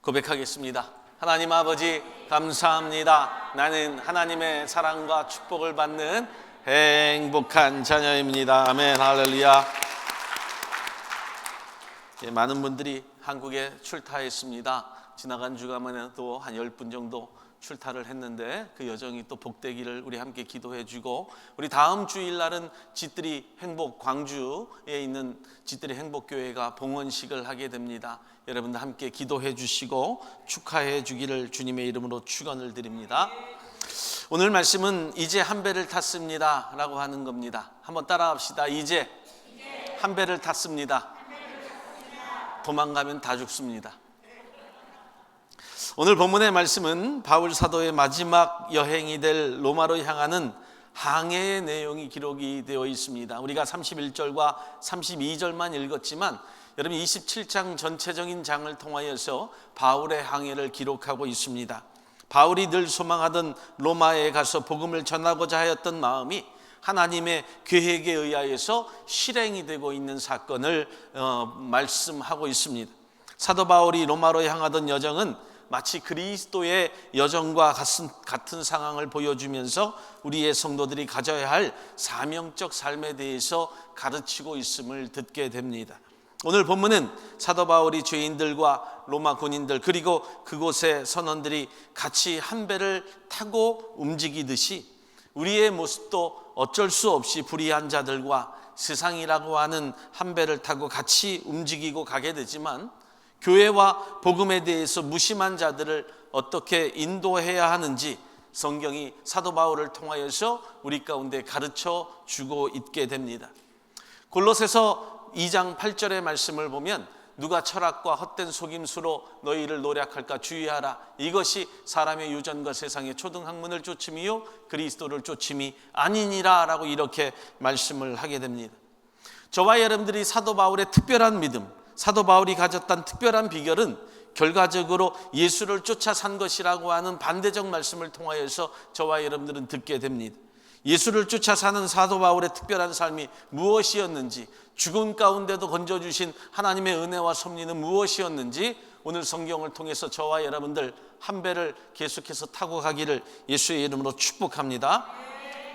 고백하겠습니다. 하나님 아버지 감사합니다. 나는 하나님의 사랑과 축복을 받는 행복한 자녀입니다. 아멘. 할렐루야. 많은 분들이 한국에 출타했습니다. 지나간 주간만 해도 한 10분 정도 출타를 했는데 그 여정이 또 복되기를 우리 함께 기도해 주고, 우리 다음 주일날은 짓들이 행복, 광주에 있는 짓들이 행복교회가 봉헌식을 하게 됩니다. 여러분들 함께 기도해 주시고 축하해 주기를 주님의 이름으로 축원을 드립니다. 오늘 말씀은 이제 한 배를 탔습니다 라고 하는 겁니다. 한번 따라합시다. 이제 한 배를 탔습니다. 도망가면 다 죽습니다. 오늘 본문의 말씀은 바울 사도의 마지막 여행이 될 로마로 향하는 항해의 내용이 기록이 되어 있습니다. 우리가 31절과 32절만 읽었지만 여러분 27장 전체적인 장을 통하여서 바울의 항해를 기록하고 있습니다. 바울이 늘 소망하던 로마에 가서 복음을 전하고자 하였던 마음이 하나님의 계획에 의하여서 실행이 되고 있는 사건을 말씀하고 있습니다. 사도 바울이 로마로 향하던 여정은 마치 그리스도의 여정과 같은 상황을 보여주면서 우리의 성도들이 가져야 할 사명적 삶에 대해서 가르치고 있음을 듣게 됩니다. 오늘 본문은 사도 바울이 죄인들과 로마 군인들 그리고 그곳의 선원들이 같이 한 배를 타고 움직이듯이 우리의 모습도 어쩔 수 없이 불의한 자들과 세상이라고 하는 한 배를 타고 같이 움직이고 가게 되지만, 교회와 복음에 대해서 무심한 자들을 어떻게 인도해야 하는지 성경이 사도 바울을 통하여서 우리 가운데 가르쳐 주고 있게 됩니다. 골로새서 2장 8절의 말씀을 보면 누가 철학과 헛된 속임수로 너희를 노략할까 주의하라. 이것이 사람의 유전과 세상의 초등학문을 쫓음이요 그리스도를 쫓음이 아니니라 라고 이렇게 말씀을 하게 됩니다. 저와 여러분들이 사도 바울의 특별한 믿음, 사도 바울이 가졌던 특별한 비결은 결과적으로 예수를 쫓아 산 것이라고 하는 반대적 말씀을 통하여서 저와 여러분들은 듣게 됩니다. 예수를 쫓아 사는 사도 바울의 특별한 삶이 무엇이었는지, 죽음 가운데도 건져주신 하나님의 은혜와 섭리는 무엇이었는지 오늘 성경을 통해서 저와 여러분들 한 배를 계속해서 타고 가기를 예수의 이름으로 축복합니다.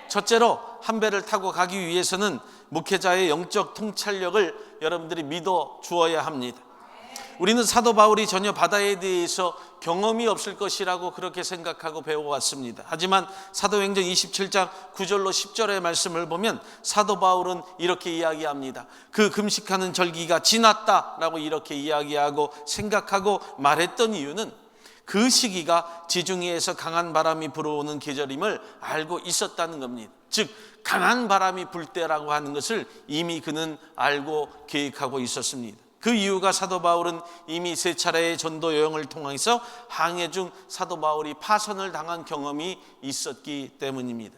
첫째로 한 배를 타고 가기 위해서는 목회자의 영적 통찰력을 여러분들이 믿어 주어야 합니다. 우리는 사도 바울이 전혀 바다에 대해서 경험이 없을 것이라고 그렇게 생각하고 배워왔습니다. 하지만 사도행전 27장 9절로 10절의 말씀을 보면 사도 바울은 이렇게 이야기합니다. 그 금식하는 절기가 지났다라고 이렇게 이야기하고 생각하고 말했던 이유는 그 시기가 지중해에서 강한 바람이 불어오는 계절임을 알고 있었다는 겁니다. 즉 강한 바람이 불 때라고 하는 것을 이미 그는 알고 계획하고 있었습니다. 그 이유가 사도 바울은 이미 3차례의 전도 여행을 통해서 항해 중 사도 바울이 파선을 당한 경험이 있었기 때문입니다.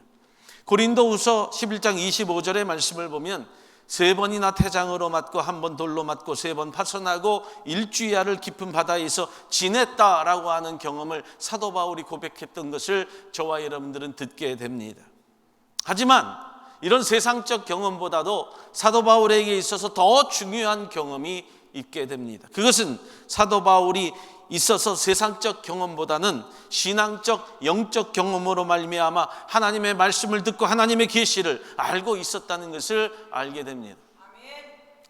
고린도후서 11장 25절의 말씀을 보면 3번이나 태장으로 맞고 1번 돌로 맞고 3번 파선하고 일주야를 깊은 바다에서 지냈다라고 하는 경험을 사도 바울이 고백했던 것을 저와 여러분들은 듣게 됩니다. 하지만 이런 세상적 경험보다도 사도 바울에게 있어서 더 중요한 경험이 있게 됩니다. 그것은 사도 바울이 있어서 세상적 경험보다는 신앙적 영적 경험으로 말미암아 하나님의 말씀을 듣고 하나님의 계시를 알고 있었다는 것을 알게 됩니다.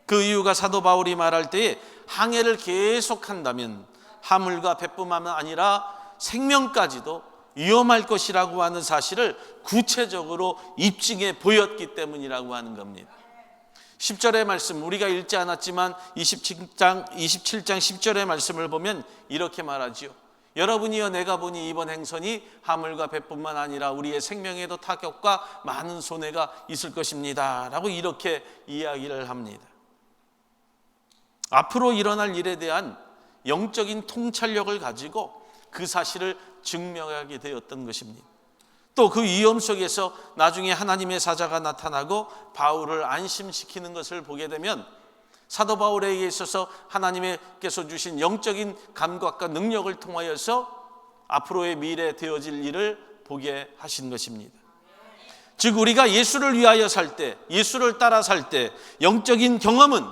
그 이유가 사도 바울이 말할 때에 항해를 계속한다면 화물과 배뿐만 아니라 생명까지도 위험할 것이라고 하는 사실을 구체적으로 입증해 보였기 때문이라고 하는 겁니다. 10절의 말씀 우리가 읽지 않았지만 27장 10절의 말씀을 보면 이렇게 말하지요. 여러분이여 내가 보니 이번 행선이 화물과 배뿐만 아니라 우리의 생명에도 타격과 많은 손해가 있을 것입니다 라고 이렇게 이야기를 합니다. 앞으로 일어날 일에 대한 영적인 통찰력을 가지고 그 사실을 증명하게 되었던 것입니다. 또 그 위험 속에서 나중에 하나님의 사자가 나타나고 바울을 안심시키는 것을 보게 되면 사도 바울에게 있어서 하나님께서 주신 영적인 감각과 능력을 통하여서 앞으로의 미래 되어질 일을 보게 하신 것입니다. 즉 우리가 예수를 위하여 살 때, 예수를 따라 살 때 영적인 경험은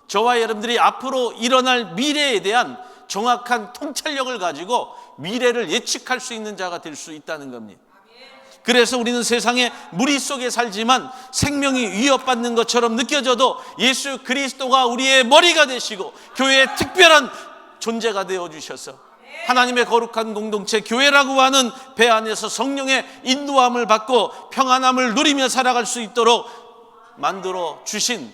저와 여러분들이 앞으로 일어날 미래에 대한 정확한 통찰력을 가지고 미래를 예측할 수 있는 자가 될 수 있다는 겁니다. 그래서 우리는 세상에 무리 속에 살지만 생명이 위협받는 것처럼 느껴져도 예수 그리스도가 우리의 머리가 되시고 교회의 특별한 존재가 되어주셔서 하나님의 거룩한 공동체 교회라고 하는 배 안에서 성령의 인도함을 받고 평안함을 누리며 살아갈 수 있도록 만들어 주신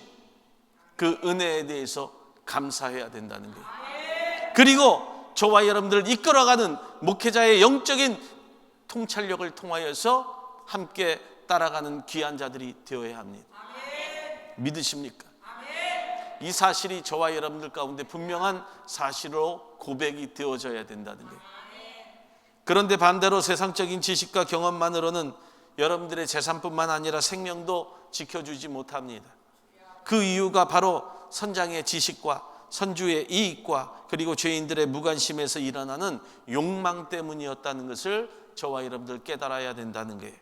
그 은혜에 대해서 감사해야 된다는 거예요. 그리고 저와 여러분들을 이끌어가는 목회자의 영적인 통찰력을 통하여서 함께 따라가는 귀한 자들이 되어야 합니다. 믿으십니까? 이 사실이 저와 여러분들 가운데 분명한 사실로 고백이 되어져야 된다는 거예요. 그런데 반대로 세상적인 지식과 경험만으로는 여러분들의 재산뿐만 아니라 생명도 지켜주지 못합니다. 그 이유가 바로 선장의 지식과 선주의 이익과 그리고 죄인들의 무관심에서 일어나는 욕망 때문이었다는 것을 저와 여러분들 깨달아야 된다는 거예요.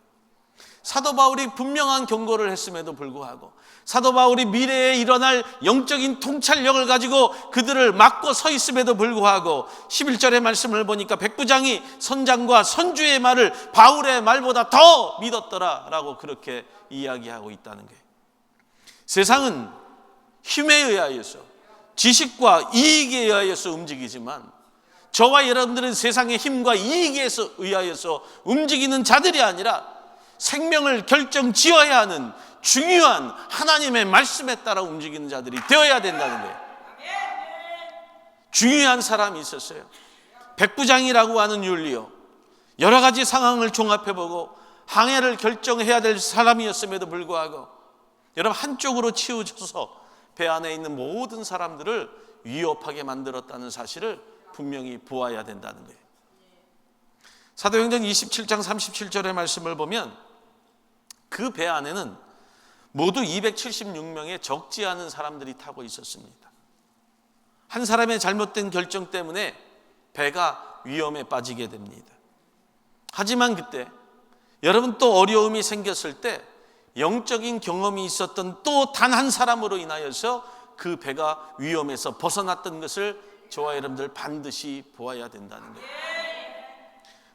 사도 바울이 분명한 경고를 했음에도 불구하고 사도 바울이 미래에 일어날 영적인 통찰력을 가지고 그들을 막고 서 있음에도 불구하고 11절의 말씀을 보니까 백부장이 선장과 선주의 말을 바울의 말보다 더 믿었더라라고 그렇게 이야기하고 있다는 거예요. 세상은 힘에 의하여서 지식과 이익에 의하여서 움직이지만 저와 여러분들은 세상의 힘과 이익에 의하여서 움직이는 자들이 아니라 생명을 결정지어야 하는 중요한 하나님의 말씀에 따라 움직이는 자들이 되어야 된다는 거예요. 중요한 사람이 있었어요. 백부장이라고 하는 율리요, 여러 가지 상황을 종합해보고 항해를 결정해야 될 사람이었음에도 불구하고 여러분 한쪽으로 치우쳐서 배 안에 있는 모든 사람들을 위협하게 만들었다는 사실을 분명히 보아야 된다는 거예요. 사도행전 27장 37절의 말씀을 보면 그 배 안에는 모두 276명의 적지 않은 사람들이 타고 있었습니다. 한 사람의 잘못된 결정 때문에 배가 위험에 빠지게 됩니다. 하지만 그때 여러분 또 어려움이 생겼을 때 영적인 경험이 있었던 또 단 한 사람으로 인하여서 그 배가 위험에서 벗어났던 것을 저와 여러분들 반드시 보아야 된다는 거예요.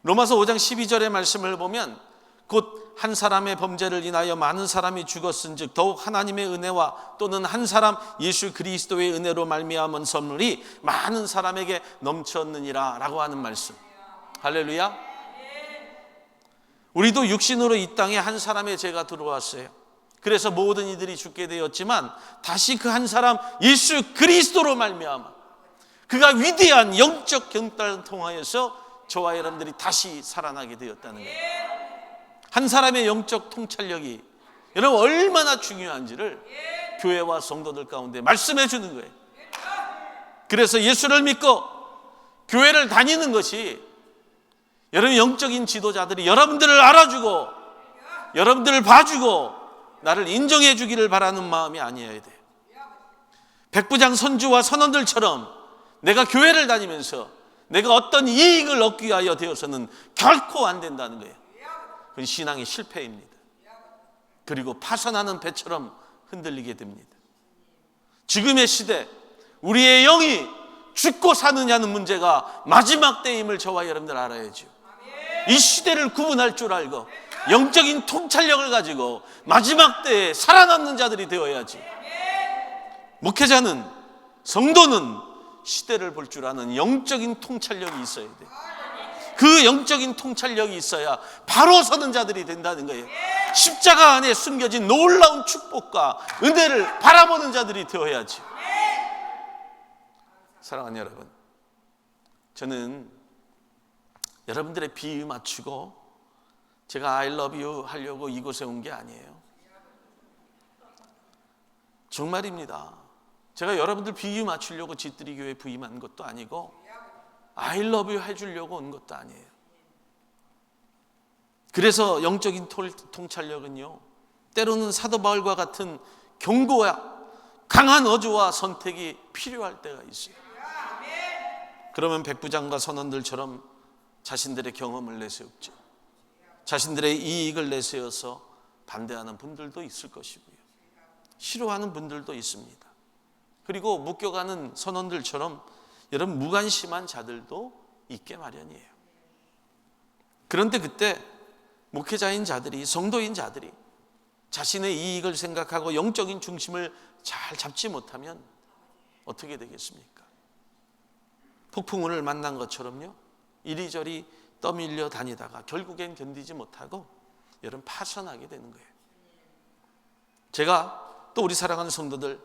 로마서 5장 12절의 말씀을 보면 곧 한 사람의 범죄를 인하여 많은 사람이 죽었은즉 더욱 하나님의 은혜와 또는 한 사람 예수 그리스도의 은혜로 말미암은 선물이 많은 사람에게 넘쳤느니라 라고 하는 말씀. 할렐루야. 우리도 육신으로 이 땅에 한 사람의 죄가 들어왔어요. 그래서 모든 이들이 죽게 되었지만 다시 그 한 사람 예수 그리스도로 말미암아 그가 위대한 영적 경달을 통하여서 저와 여러분들이 다시 살아나게 되었다는 거예요. 한 사람의 영적 통찰력이 여러분 얼마나 중요한지를 교회와 성도들 가운데 말씀해 주는 거예요. 그래서 예수를 믿고 교회를 다니는 것이 여러분 영적인 지도자들이 여러분들을 알아주고 여러분들을 봐주고 나를 인정해 주기를 바라는 마음이 아니어야 돼요. 백부장 선주와 선원들처럼 내가 교회를 다니면서 내가 어떤 이익을 얻기 위하여 되어서는 결코 안 된다는 거예요. 그건 신앙의 실패입니다. 그리고 파산하는 배처럼 흔들리게 됩니다. 지금의 시대 우리의 영이 죽고 사느냐는 문제가 마지막 때임을 저와 여러분들 알아야죠. 이 시대를 구분할 줄 알고 영적인 통찰력을 가지고 마지막 때에 살아남는 자들이 되어야지. 목회자는 성도는 시대를 볼 줄 아는 영적인 통찰력이 있어야 돼요. 그 영적인 통찰력이 있어야 바로 서는 자들이 된다는 거예요. 십자가 안에 숨겨진 놀라운 축복과 은혜를 바라보는 자들이 되어야지. 사랑하는 여러분, 저는 여러분들의 비유 맞추고 제가 I love you 하려고 이곳에 온 게 아니에요. 정말입니다. 제가 여러분들 비유 맞추려고 집들이 교회 부임한 것도 아니고 I love you 해주려고 온 것도 아니에요. 그래서 영적인 통찰력은요, 때로는 사도 바울과 같은 경고와 강한 어조와 선택이 필요할 때가 있어요. 그러면 백부장과 선원들처럼 자신들의 경험을 내세웠죠. 자신들의 이익을 내세워서 반대하는 분들도 있을 것이고요. 싫어하는 분들도 있습니다. 그리고 묶여가는 선원들처럼 여러분 무관심한 자들도 있게 마련이에요. 그런데 그때 목회자인 자들이, 성도인 자들이 자신의 이익을 생각하고 영적인 중심을 잘 잡지 못하면 어떻게 되겠습니까? 폭풍우를 만난 것처럼요, 이리저리 떠밀려 다니다가 결국엔 견디지 못하고 여러분 파산하게 되는 거예요. 제가 또 우리 사랑하는 성도들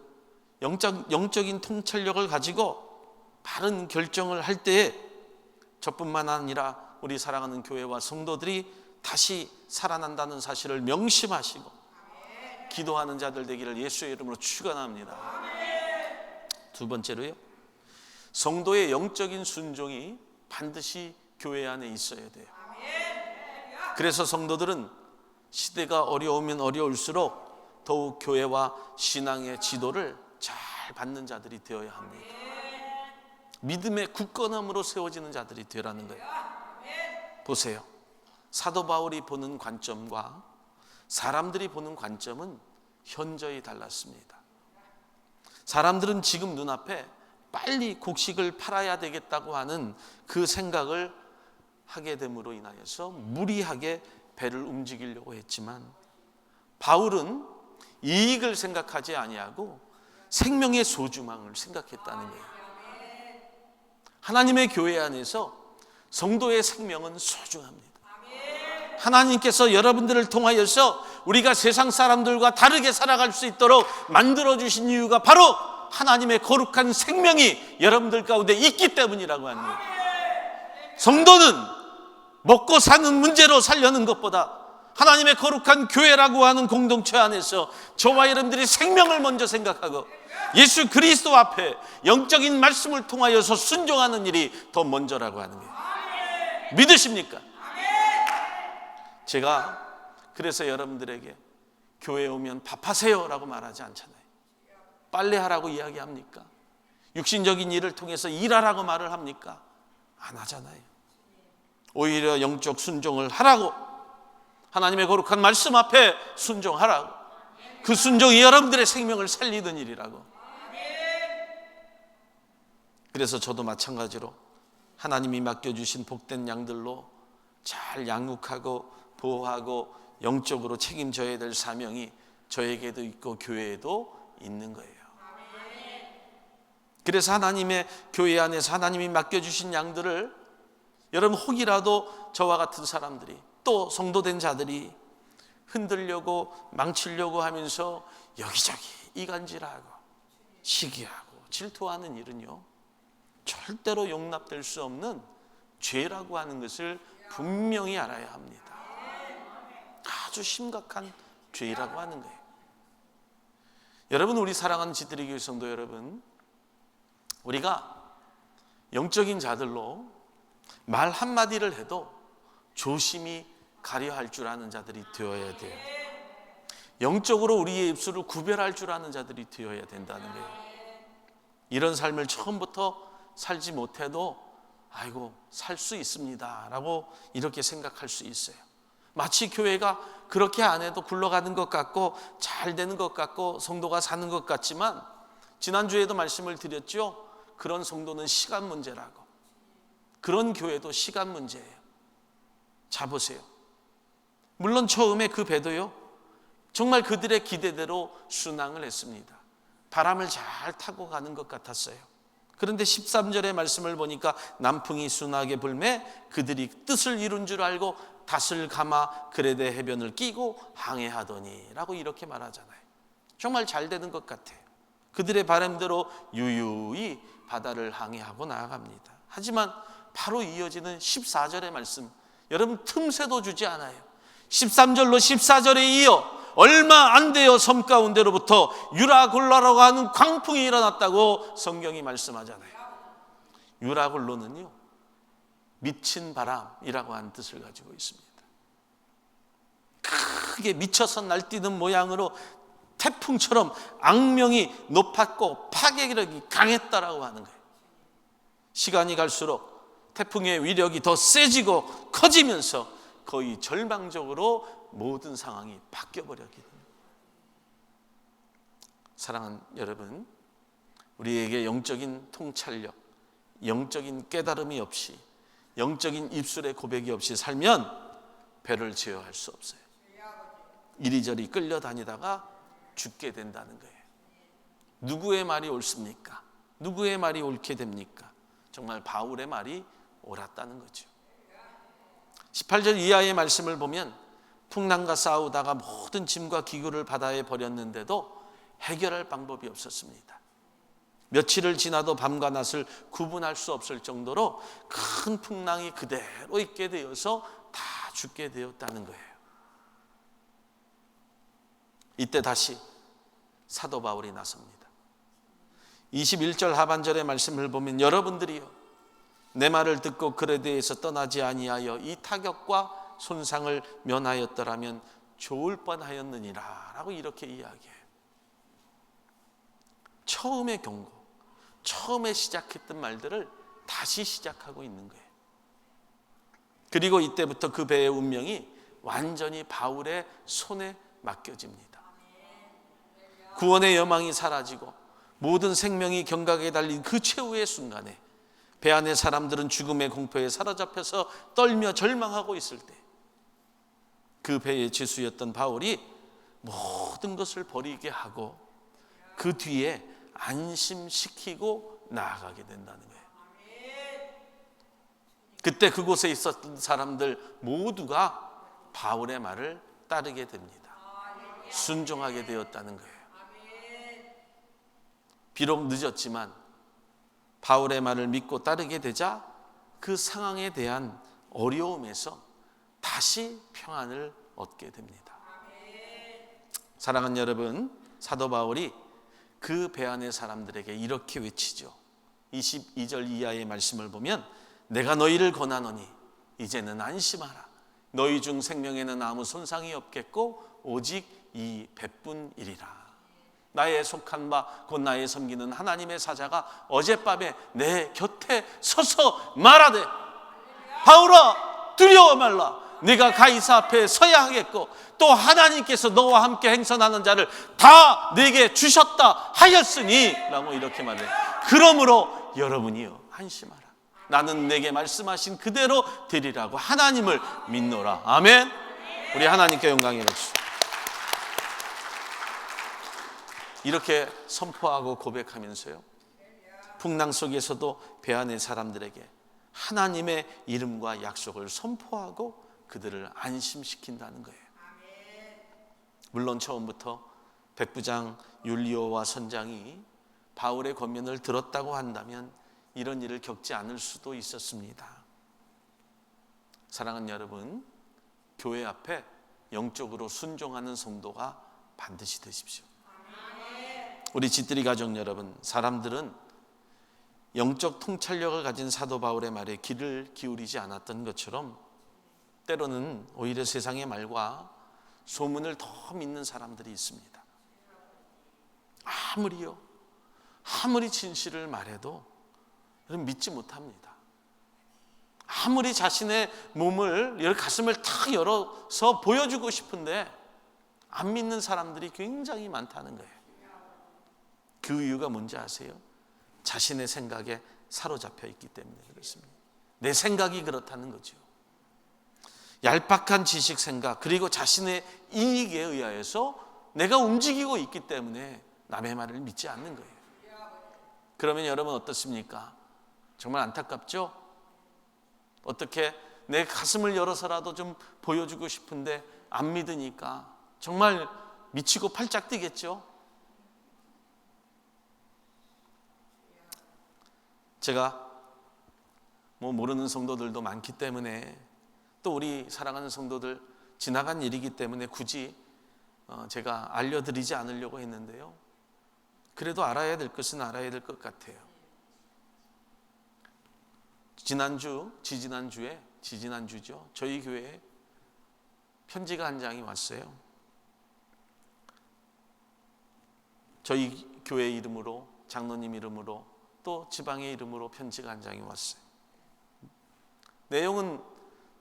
영적인 통찰력을 가지고 바른 결정을 할 때에 저뿐만 아니라 우리 사랑하는 교회와 성도들이 다시 살아난다는 사실을 명심하시고 기도하는 자들 되기를 예수의 이름으로 축원합니다. 두 번째로요, 성도의 영적인 순종이 반드시 교회 안에 있어야 돼요. 그래서 성도들은 시대가 어려우면 어려울수록 더욱 교회와 신앙의 지도를 잘 받는 자들이 되어야 합니다. 믿음의 굳건함으로 세워지는 자들이 되라는 거예요. 보세요. 사도 바울이 보는 관점과 사람들이 보는 관점은 현저히 달랐습니다. 사람들은 지금 눈앞에 빨리 곡식을 팔아야 되겠다고 하는 그 생각을 하게 됨으로 인하여서 무리하게 배를 움직이려고 했지만, 바울은 이익을 생각하지 아니하고 생명의 소중함을 생각했다는 거예요. 하나님의 교회 안에서 성도의 생명은 소중합니다. 하나님께서 여러분들을 통하여서 우리가 세상 사람들과 다르게 살아갈 수 있도록 만들어주신 이유가 바로 하나님의 거룩한 생명이 여러분들 가운데 있기 때문이라고 하는 거예요. 성도는 먹고 사는 문제로 살려는 것보다 하나님의 거룩한 교회라고 하는 공동체 안에서 저와 여러분들이 생명을 먼저 생각하고 예수 그리스도 앞에 영적인 말씀을 통하여서 순종하는 일이 더 먼저라고 하는 거예요. 믿으십니까? 제가 그래서 여러분들에게 교회에 오면 밥하세요 라고 말하지 않잖아요. 빨래하라고 이야기합니까? 육신적인 일을 통해서 일하라고 말을 합니까? 안 하잖아요. 오히려 영적 순종을 하라고, 하나님의 거룩한 말씀 앞에 순종하라고, 그 순종이 여러분들의 생명을 살리는 일이라고. 그래서 저도 마찬가지로 하나님이 맡겨주신 복된 양들로 잘 양육하고 보호하고 영적으로 책임져야 될 사명이 저에게도 있고 교회에도 있는 거예요. 그래서 하나님의 교회 안에서 하나님이 맡겨주신 양들을 여러분 혹이라도 저와 같은 사람들이 또 성도된 자들이 흔들려고 망치려고 하면서 여기저기 이간질하고 시기하고 질투하는 일은요, 절대로 용납될 수 없는 죄라고 하는 것을 분명히 알아야 합니다. 아주 심각한 죄라고 하는 거예요. 여러분, 우리 사랑하는 지드리 교회 성도 여러분, 우리가 영적인 자들로 말 한마디를 해도 조심히 가려 할 줄 아는 자들이 되어야 돼요. 영적으로 우리의 입술을 구별할 줄 아는 자들이 되어야 된다는 거예요. 이런 삶을 처음부터 살지 못해도 아이고 살 수 있습니다 라고 이렇게 생각할 수 있어요. 마치 교회가 그렇게 안 해도 굴러가는 것 같고 잘 되는 것 같고 성도가 사는 것 같지만, 지난주에도 말씀을 드렸죠. 그런 성도는 시간 문제라고. 그런 교회도 시간 문제예요. 자 보세요. 물론 처음에 그 배도요, 정말 그들의 기대대로 순항을 했습니다. 바람을 잘 타고 가는 것 같았어요. 그런데 13절의 말씀을 보니까 남풍이 순하게 불매 그들이 뜻을 이룬 줄 알고 닷을 감아 그레데 해변을 끼고 항해하더니 라고 이렇게 말하잖아요. 정말 잘 되는 것 같아요. 그들의 바람대로 유유히 바다를 항해하고 나아갑니다. 하지만 바로 이어지는 14절의 말씀, 여러분 틈새도 주지 않아요. 13절로 14절에 이어 얼마 안 돼요 섬 가운데로부터 유라굴라라고 하는 광풍이 일어났다고 성경이 말씀하잖아요. 유라굴로는요, 미친 바람이라고 하는 뜻을 가지고 있습니다. 크게 미쳐서 날뛰는 모양으로 태풍처럼 악명이 높았고 파괴력이 강했다라고 하는 거예요. 시간이 갈수록 태풍의 위력이 더 세지고 커지면서 거의 절망적으로 모든 상황이 바뀌어버렸기 때문에. 사랑하는 여러분, 우리에게 영적인 통찰력, 영적인 깨달음이 없이, 영적인 입술의 고백이 없이 살면 배를 제어할 수 없어요. 이리저리 끌려다니다가 죽게 된다는 거예요. 누구의 말이 옳습니까? 누구의 말이 옳게 됩니까? 정말 바울의 말이 옳았다는 거죠. 18절 이하의 말씀을 보면 풍랑과 싸우다가 모든 짐과 기구를 바다에 버렸는데도 해결할 방법이 없었습니다. 며칠을 지나도 밤과 낮을 구분할 수 없을 정도로 큰 풍랑이 그대로 있게 되어서 다 죽게 되었다는 거예요. 이때 다시 사도 바울이 나섭니다. 21절 하반절의 말씀을 보면 여러분들이요 내 말을 듣고 그에 대해서 떠나지 아니하여 이 타격과 손상을 면하였더라면 좋을 뻔하였느니라 라고 이렇게 이야기해요. 처음의 경고, 처음에 시작했던 말들을 다시 시작하고 있는 거예요. 그리고 이때부터 그 배의 운명이 완전히 바울의 손에 맡겨집니다. 구원의 여망이 사라지고 모든 생명이 경각에 달린 그 최후의 순간에 배 안의 사람들은 죽음의 공포에 사로잡혀서 떨며 절망하고 있을 때 그 배의 지수였던 바울이 모든 것을 버리게 하고 그 뒤에 안심시키고 나아가게 된다는 거예요. 그때 그곳에 있었던 사람들 모두가 바울의 말을 따르게 됩니다. 순종하게 되었다는 거예요. 비록 늦었지만 바울의 말을 믿고 따르게 되자 그 상황에 대한 어려움에서 다시 평안을 얻게 됩니다. 사랑하는 여러분, 사도 바울이 그 배 안의 사람들에게 이렇게 외치죠. 22절 이하의 말씀을 보면 내가 너희를 권하노니 이제는 안심하라. 너희 중 생명에는 아무 손상이 없겠고 오직 이 배뿐이리라. 나의 속한 바 곧 나의 섬기는 하나님의 사자가 어젯밤에 내 곁에 서서 말하되 바울아 두려워 말라. 네가 가이사 앞에 서야 하겠고 또 하나님께서 너와 함께 행선하는 자를 다 내게 주셨다 하였으니 라고 이렇게 말해요. 그러므로 여러분이요 안심하라. 나는 내게 말씀하신 그대로 되리라고 하나님을 믿노라. 아멘. 우리 하나님께 영광의 박수. 이렇게 선포하고 고백하면서요 풍랑 속에서도 배 안의 사람들에게 하나님의 이름과 약속을 선포하고 그들을 안심시킨다는 거예요. 물론 처음부터 백부장 율리오와 선장이 바울의 권면을 들었다고 한다면 이런 일을 겪지 않을 수도 있었습니다. 사랑하는 여러분, 교회 앞에 영적으로 순종하는 성도가 반드시 되십시오. 우리 집들이 가족 여러분, 사람들은 영적 통찰력을 가진 사도 바울의 말에 귀를 기울이지 않았던 것처럼 때로는 오히려 세상의 말과 소문을 더 믿는 사람들이 있습니다. 아무리 진실을 말해도 믿지 못합니다. 아무리 자신의 몸을, 가슴을 탁 열어서 보여주고 싶은데 안 믿는 사람들이 굉장히 많다는 거예요. 그 이유가 뭔지 아세요? 자신의 생각에 사로잡혀 있기 때문에 그렇습니다. 내 생각이 그렇다는 거죠. 얄팍한 지식 생각 그리고 자신의 이익에 의하여서 내가 움직이고 있기 때문에 남의 말을 믿지 않는 거예요. 그러면 여러분 어떻습니까? 정말 안타깝죠? 어떻게 내 가슴을 열어서라도 좀 보여주고 싶은데 안 믿으니까 정말 미치고 팔짝 뛰겠죠? 제가 모르는 성도들도 많기 때문에 또 우리 사랑하는 성도들 지나간 일이기 때문에 굳이 제가 알려드리지 않으려고 했는데요. 그래도 알아야 될 것은 알아야 될 것 같아요. 지지난주죠. 저희 교회에 편지가 한 장이 왔어요. 저희 교회 이름으로, 장로님 이름으로, 또 지방의 이름으로 편지가 한 장이 왔어요. 내용은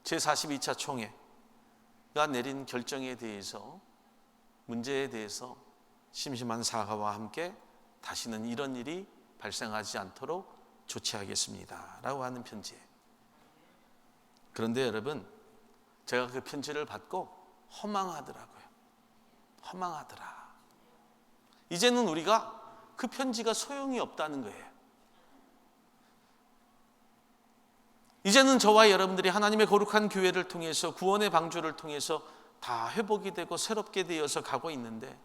제42차 총회가 내린 결정에 대해서, 문제에 대해서 심심한 사과와 함께 다시는 이런 일이 발생하지 않도록 조치하겠습니다 라고 하는 편지예요. 그런데 여러분, 제가 그 편지를 받고 허망하더라고요. 허망하더라. 이제는 우리가 그 편지가 소용이 없다는 거예요. 이제는 저와 여러분들이 하나님의 거룩한 교회를 통해서, 구원의 방주를 통해서 다 회복이 되고 새롭게 되어서 가고 있는데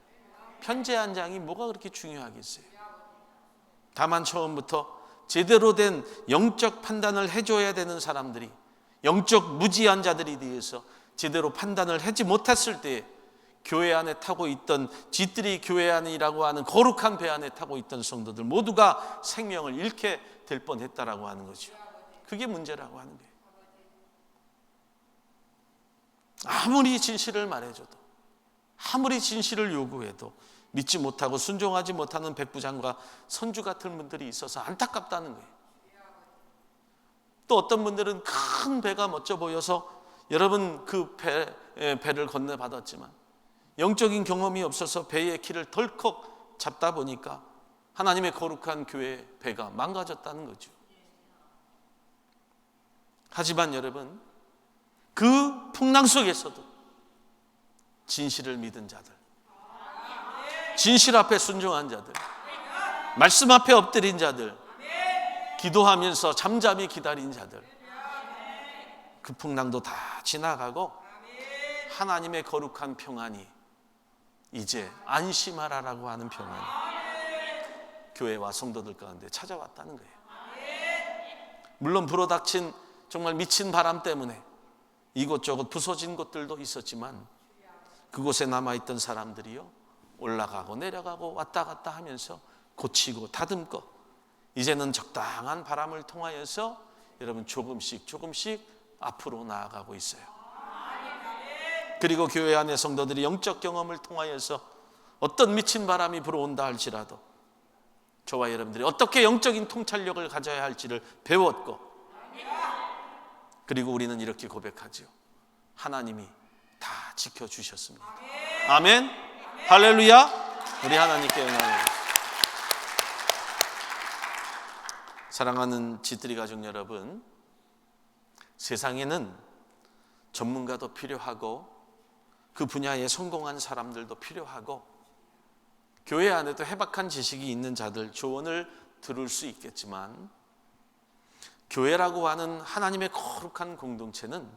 편지 한 장이 뭐가 그렇게 중요하겠어요? 다만 처음부터 제대로 된 영적 판단을 해줘야 되는 사람들이, 영적 무지한 자들이 대해서 제대로 판단을 하지 못했을 때 교회 안에 타고 있던, 쥐들이 교회 안이라고 하는 거룩한 배 안에 타고 있던 성도들 모두가 생명을 잃게 될 뻔했다라고 하는 거죠. 그게 문제라고 하는 거예요. 아무리 진실을 말해줘도, 아무리 진실을 요구해도 믿지 못하고 순종하지 못하는 백부장과 선주 같은 분들이 있어서 안타깝다는 거예요. 또 어떤 분들은 큰 배가 멋져 보여서, 여러분 그 배를 건네받았지만 영적인 경험이 없어서 배의 키를 덜컥 잡다 보니까 하나님의 거룩한 교회 배가 망가졌다는 거죠. 하지만 여러분, 그 풍랑 속에서도 진실을 믿은 자들, 진실 앞에 순종한 자들, 말씀 앞에 엎드린 자들, 기도하면서 잠잠히 기다린 자들, 그 풍랑도 다 지나가고 하나님의 거룩한 평안이, 이제 안심하라라고 하는 평안이 교회와 성도들 가운데 찾아왔다는 거예요. 물론 불어닥친 정말 미친 바람 때문에 이곳저곳 부서진 곳들도 있었지만 그곳에 남아있던 사람들이요, 올라가고 내려가고 왔다 갔다 하면서 고치고 다듬고 이제는 적당한 바람을 통하여서 여러분 조금씩 앞으로 나아가고 있어요. 그리고 교회 안의 성도들이 영적 경험을 통하여서 어떤 미친 바람이 불어온다 할지라도 저와 여러분들이 어떻게 영적인 통찰력을 가져야 할지를 배웠고, 그리고 우리는 이렇게 고백하죠. 하나님이 다 지켜주셨습니다. 아멘. 할렐루야. 우리 하나님께 영광을. 사랑하는 지뜨리 가족 여러분, 세상에는 전문가도 필요하고 그 분야에 성공한 사람들도 필요하고 교회 안에도 해박한 지식이 있는 자들 조언을 들을 수 있겠지만, 교회라고 하는 하나님의 거룩한 공동체는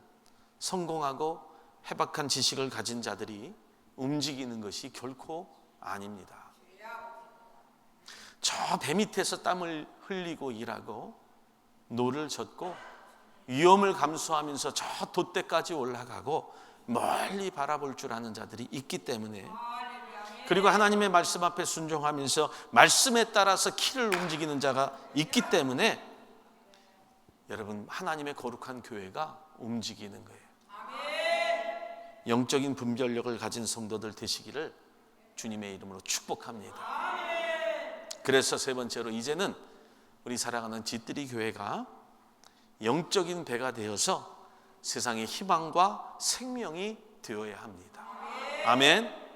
성공하고 해박한 지식을 가진 자들이 움직이는 것이 결코 아닙니다. 저 배 밑에서 땀을 흘리고 일하고 노를 젓고 위험을 감수하면서 저 돛대까지 올라가고 멀리 바라볼 줄 아는 자들이 있기 때문에, 그리고 하나님의 말씀 앞에 순종하면서 말씀에 따라서 키를 움직이는 자가 있기 때문에 여러분, 하나님의 거룩한 교회가 움직이는 거예요. 영적인 분별력을 가진 성도들 되시기를 주님의 이름으로 축복합니다. 그래서 세 번째로, 이제는 우리 사랑하는 쥐뜨리 교회가 영적인 배가 되어서 세상의 희망과 생명이 되어야 합니다. 아멘.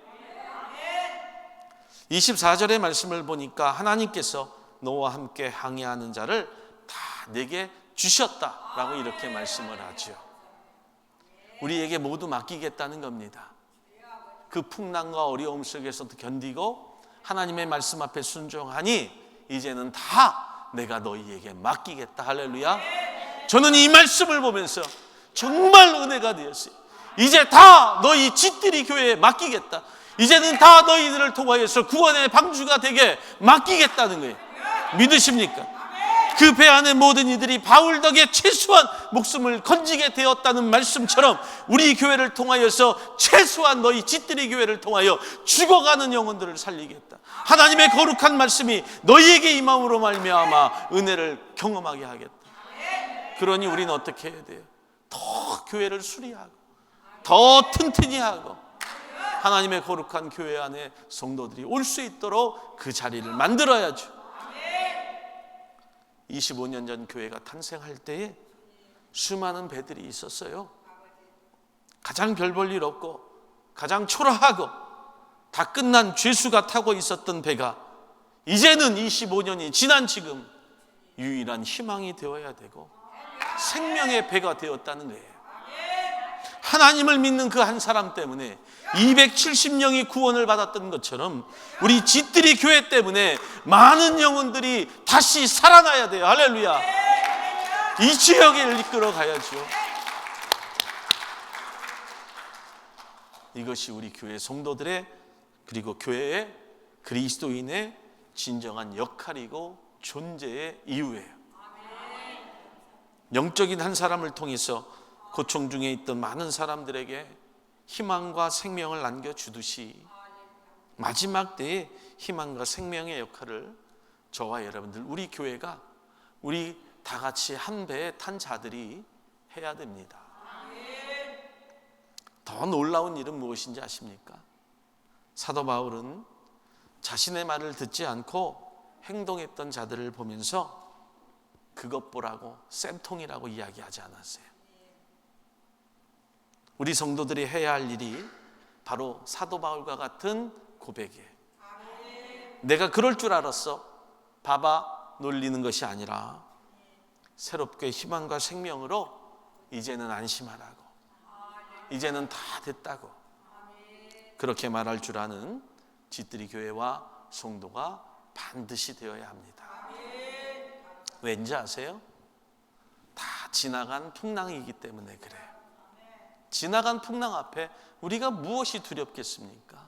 24절의 말씀을 보니까 하나님께서 너와 함께 항해하는 자를 다 내게 주셨다라고 이렇게 말씀을 하죠. 우리에게 모두 맡기겠다는 겁니다. 그 풍랑과 어려움 속에서도 견디고 하나님의 말씀 앞에 순종하니 이제는 다 내가 너희에게 맡기겠다. 할렐루야. 저는 이 말씀을 보면서 정말 은혜가 되었어요. 이제 다 너희 쥐뜨리 교회에 맡기겠다. 이제는 다 너희들을 통하여서 구원의 방주가 되게 맡기겠다는 거예요. 믿으십니까? 그 배 안에 모든 이들이 바울 덕에 최소한 목숨을 건지게 되었다는 말씀처럼 우리 교회를 통하여서 최소한 너희 쥐뜨리 교회를 통하여 죽어가는 영혼들을 살리겠다. 하나님의 거룩한 말씀이 너희에게 임함으로 말미암아 은혜를 경험하게 하겠다. 그러니 우리는 어떻게 해야 돼요? 더 교회를 수리하고 더 튼튼히 하고 하나님의 거룩한 교회 안에 성도들이 올 수 있도록 그 자리를 만들어야죠. 25년 전 교회가 탄생할 때에 수많은 배들이 있었어요. 가장 별 볼 일 없고 가장 초라하고 다 끝난 죄수가 타고 있었던 배가 이제는 25년이 지난 지금 유일한 희망이 되어야 되고 생명의 배가 되었다는 거예요. 하나님을 믿는 그 한 사람 때문에 270명이 구원을 받았던 것처럼 우리 짓들이 교회 때문에 많은 영혼들이 다시 살아나야 돼요. 할렐루야. 이 지역을 이끌어 가야죠. 이것이 우리 교회 성도들의, 그리고 교회의 그리스도인의 진정한 역할이고 존재의 이유예요. 영적인 한 사람을 통해서 고통 중에 있던 많은 사람들에게 희망과 생명을 남겨주듯이 마지막 때에 희망과 생명의 역할을 저와 여러분들, 우리 교회가, 우리 다 같이 한 배에 탄 자들이 해야 됩니다. 더 놀라운 일은 무엇인지 아십니까? 사도 바울은 자신의 말을 듣지 않고 행동했던 자들을 보면서 그것 보라고 쌤통이라고 이야기하지 않았어요. 우리 성도들이 해야 할 일이 바로 사도 바울과 같은 고백이에요. 내가 그럴 줄 알았어, 봐봐, 놀리는 것이 아니라 새롭게 희망과 생명으로 이제는 안심하라고, 이제는 다 됐다고 그렇게 말할 줄 아는 짓들이 교회와 성도가 반드시 되어야 합니다. 왠지 아세요? 다 지나간 풍랑이기 때문에 그래요. 지나간 풍랑 앞에 우리가 무엇이 두렵겠습니까?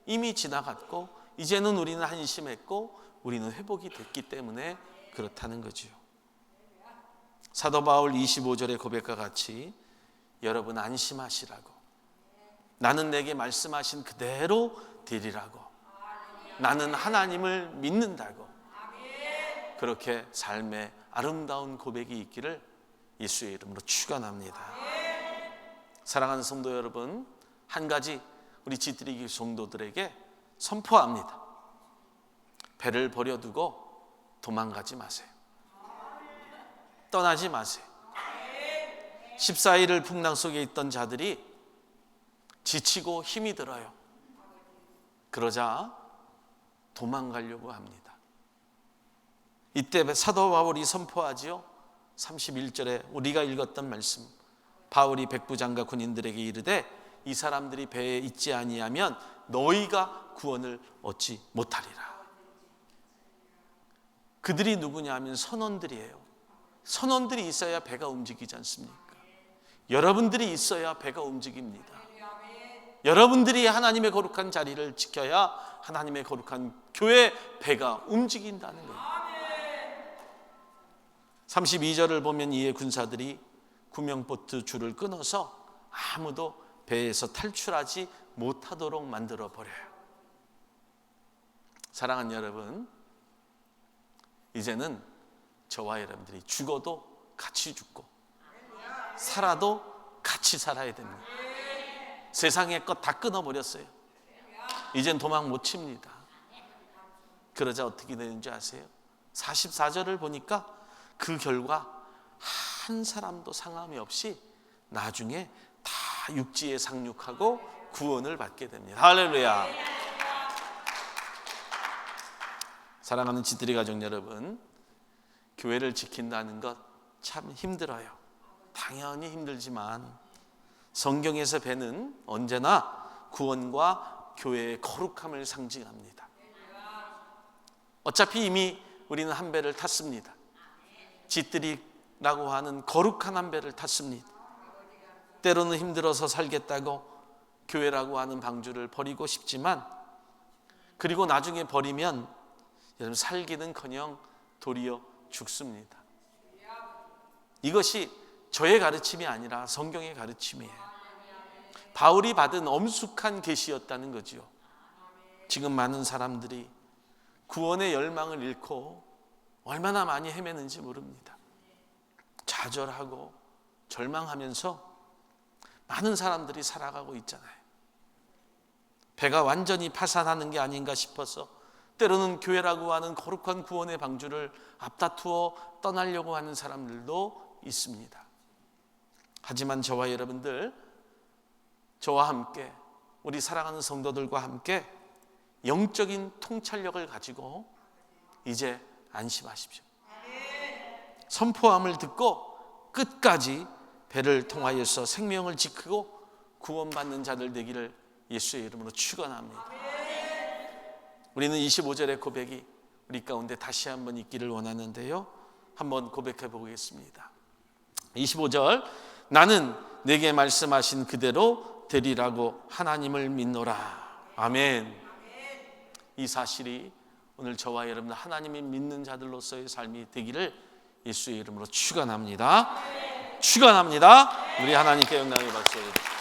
이미 지나갔고 이제는 우리는 안심했고 우리는 회복이 됐기 때문에 그렇다는 거죠. 사도 바울 25절의 고백과 같이 여러분 안심하시라고, 나는 내게 말씀하신 그대로 되리라고, 나는 하나님을 믿는다고, 그렇게 삶의 아름다운 고백이 있기를 예수의 이름으로 축원합니다. 사랑하는 성도 여러분, 한 가지 우리 짓들이기 성도들에게 선포합니다. 배를 버려두고 도망가지 마세요. 떠나지 마세요. 14일을 풍랑 속에 있던 자들이 지치고 힘이 들어요. 그러자 도망가려고 합니다. 이때 사도 바울이 선포하지요. 31절에 우리가 읽었던 말씀, 바울이 백부장과 군인들에게 이르되 이 사람들이 배에 있지 아니하면 너희가 구원을 얻지 못하리라. 그들이 누구냐 하면 선원들이에요. 선원들이 있어야 배가 움직이지 않습니까? 여러분들이 있어야 배가 움직입니다. 여러분들이 하나님의 거룩한 자리를 지켜야 하나님의 거룩한 교회 배가 움직인다는 거예요. 32절을 보면 이에 군사들이 구명보트 줄을 끊어서 아무도 배에서 탈출하지 못하도록 만들어 버려요. 사랑하는 여러분, 이제는 저와 여러분들이 죽어도 같이 죽고 살아도 같이 살아야 됩니다. 세상의 것 다 끊어버렸어요. 이젠 도망 못 칩니다. 그러자 어떻게 되는지 아세요? 44절을 보니까 그 결과 한 사람도 상함이 없이 나중에 다 육지에 상륙하고 구원을 받게 됩니다. 할렐루야. 사랑하는 지드리 가족 여러분, 교회를 지킨다는 것 참 힘들어요. 당연히 힘들지만 성경에서 배는 언제나 구원과 교회의 거룩함을 상징합니다. 어차피 이미 우리는 한 배를 탔습니다. 짓들이라고 하는 거룩한 한 배를 탔습니다. 때로는 힘들어서 살겠다고 교회라고 하는 방주를 버리고 싶지만, 그리고 나중에 버리면 여러분 살기는커녕 도리어 죽습니다. 이것이 저의 가르침이 아니라 성경의 가르침이에요. 바울이 받은 엄숙한 계시였다는 거죠. 지금 많은 사람들이 구원의 열망을 잃고 얼마나 많이 헤매는지 모릅니다. 좌절하고 절망하면서 많은 사람들이 살아가고 있잖아요. 배가 완전히 파산하는 게 아닌가 싶어서 때로는 교회라고 하는 거룩한 구원의 방주를 앞다투어 떠나려고 하는 사람들도 있습니다. 하지만 저와 여러분들, 저와 함께 우리 사랑하는 성도들과 함께 영적인 통찰력을 가지고 이제 안심하십시오. 선포함을 듣고 끝까지 배를 통하여서 생명을 지키고 구원받는 자들 되기를 예수의 이름으로 축원합니다. 우리는 25절의 고백이 우리 가운데 다시 한번 있기를 원하는데요, 한번 고백해 보겠습니다. 25절, 나는 내게 말씀하신 그대로 되리라고 하나님을 믿노라. 아멘. 이 사실이 오늘 저와 여러분 하나님이 믿는 자들로서의 삶이 되기를 예수의 이름으로 축원합니다. 축원합니다. 우리 하나님께 영광의 박수.